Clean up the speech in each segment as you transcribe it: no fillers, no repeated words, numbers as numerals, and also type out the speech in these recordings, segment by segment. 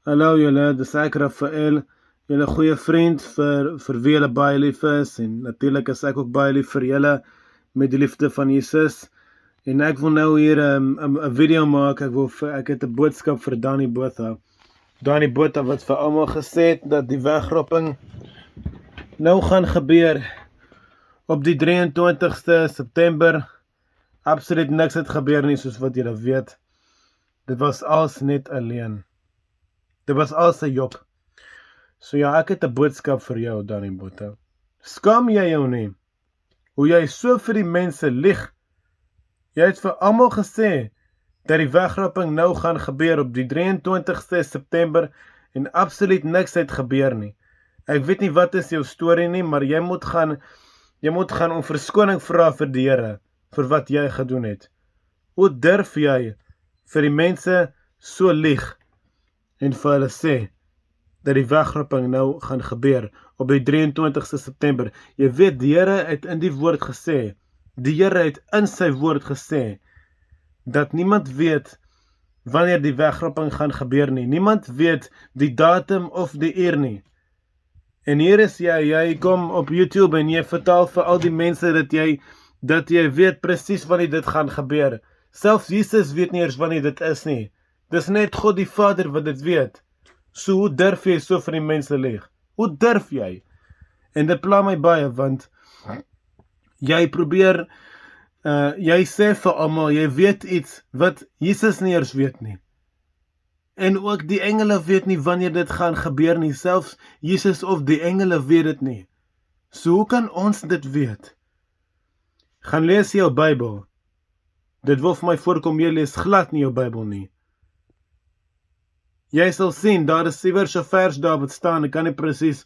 Hallo julle, dis ek Rafael, julle goeie vriend vir wie julle baie lief is en natuurlik is ek ook baie lief vir julle met die liefde van Jesus. En ek wil nou hier 'n video maak. Ek het 'n boodskap vir Danny Botha. Danny Botha wat vir almal gesê het dat die wegroeping nou gaan gebeur op die 23ste September. Absoluut niks het gebeur nie, soos wat julle weet. Dit was alles net alleen. Dit was alles 'n jok. So ja, ek het 'n boodskap vir jou, Danny Botha. Skam jy jou nie? Hoe jy so vir die mense lieg? Jy het vir almal gesê dat die wegroeping nou gaan gebeur op die 23ste September en absoluut niks het gebeur nie. Ek weet nie wat is jou storie nie, maar jy moet gaan om verskoning vra vir die Here vir wat jy gedoen het. Hoe durf jy vir die mense so lieg en vir hulle sê dat die wegroeping nou gaan gebeur op die 23ste September. Jy weet, die Here het in die woord gesê, die Here het in sy woord gesê, dat niemand weet wanneer die wegroeping gaan gebeur nie. Niemand weet die datum of die uur nie. En hier is jy kom op YouTube en jy vertel vir al die mense dat jy weet presies wanneer dit gaan gebeur. Selfs Jesus weet nie eers wanneer dit is nie. Dis net God die Vader wat dit weet. So hoe durf jy so vir die mense lieg? Hoe durf jy? En dit pla my baie, want jy probeer, jy sê vir almal, jy weet iets wat Jesus nie eers weet nie. En ook die engele weet nie wanneer dit gaan gebeur nie, selfs Jesus of die engele weet dit nie. So hoe kan ons dit weet? Gaan lees jou Bybel. Dit wil vir my voorkom, jy lees glad nie jou Bybel nie. Jy sal sien, daar is iewers 'n vers daar wat staan, ek kan nie presies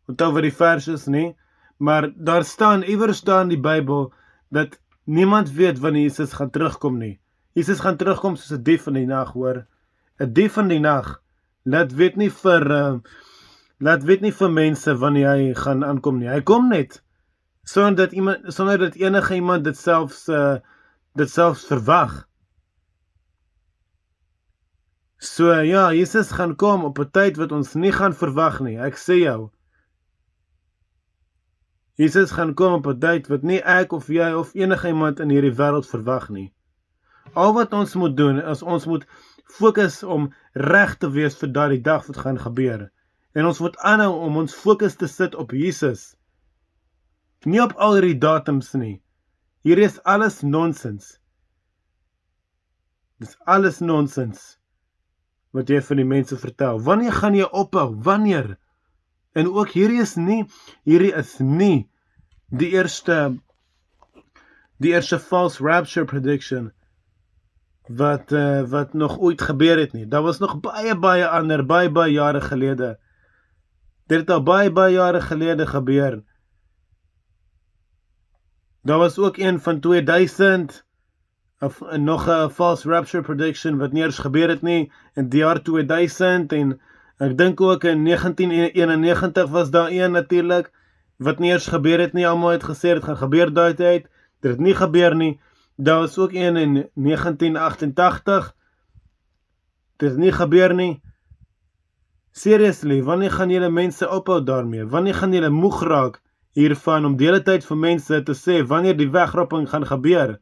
onthou wat die vers is nie, maar daar staan iewers daar in die Bybel, dat niemand weet wanneer Jesus gaan terugkom nie. Jesus gaan terugkom soos 'n dief in die nag, hoor. 'n Dief in die nag, laat weet nie vir mense wanneer hy gaan aankom nie. Hy kom net, sonder dat enige iemand dit selfs verwag. So ja, Jesus gaan kom op 'n tyd wat ons nie gaan verwag nie, ek sê jou. Jesus gaan kom op 'n tyd wat nie ek of jy of enige iemand in hierdie wêreld verwag nie. Al wat ons moet doen, is ons moet fokus om reg te wees vir daardie dag wat gaan gebeur. En ons moet aanhou om ons fokus te sit op Jesus. Nie op al hierdie datums nie. Hier is alles nonsens. Dis alles nonsens wat jy van die mense vertel. Wanneer gaan jy ophou? Wanneer? En ook hierdie is nie die eerste false rapture prediction wat nog ooit gebeur het nie. Daar was nog baie ander, baie jare gelede. Dit het al baie jare gelede gebeur. Daar was ook een van 2000, nog 'n false rapture prediction wat nie eens gebeur het nie in die jaar 2000, en ek dink ook in 1991 was daar een natuurlik wat nie eens gebeur het nie. Almal het gesê dit gaan gebeur daai tyd. Dit het nie gebeur nie. Daar was ook een in 1988. Dit het nie gebeur nie. Seriously, wanneer gaan julle mense ophou daarmee? Wanneer gaan julle moeg raak hiervan om die hele tyd vir mense te sê wanneer die wegroeping gaan gebeur?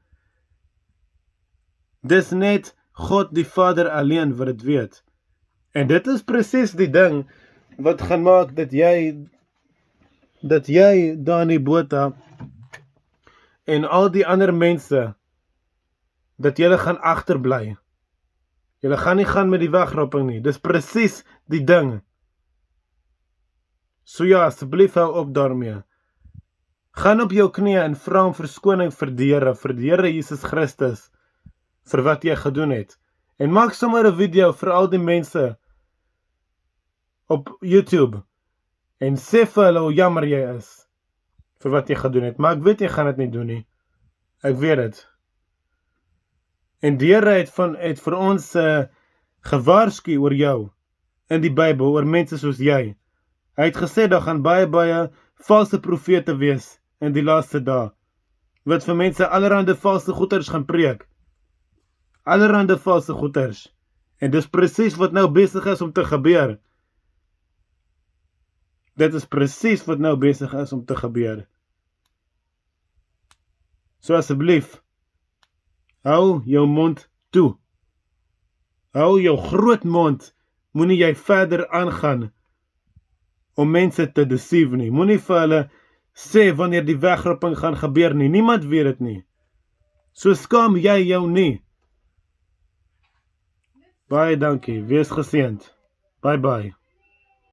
Dis net God die Vader alleen wat dit weet. En dit is presies die ding wat gaan maak dat jy Danny Botha en al die ander mense, dat julle gaan agterbly. Julle gaan nie gaan met die wegroeping nie. Dis presies die ding. So ja, asseblief hou op daarmee. Gaan op jou knieë en vra om verskoning vir die Here Jesus Christus, vir wat jy gedoen het. En maak sommer 'n video vir al die mense op YouTube en sê vir hulle hoe jammer jy is vir wat jy gedoen het. Maar ek weet jy gaan dit nie doen nie. Ek weet dit. En die Here het vir ons gewaarsku oor jou in die Bybel, oor mense soos jy. Hy het gesê daar gaan baie valse profete wees in die laaste dae, wat vir mense allerhande valse goeters gaan preek. Allerhande valse goeters. En dis presies wat nou besig is om te gebeur. Dit is presies wat nou besig is om te gebeur. So asseblief, hou jou mond toe. Hou jou groot mond, moenie jy verder aangaan om mense te deceive nie. Moenie vir hulle sê wanneer die wegroeping gaan gebeur nie. Niemand weet dit nie. So skaam jy jou nie. Baie dankie, wees geseënd. Bye bye.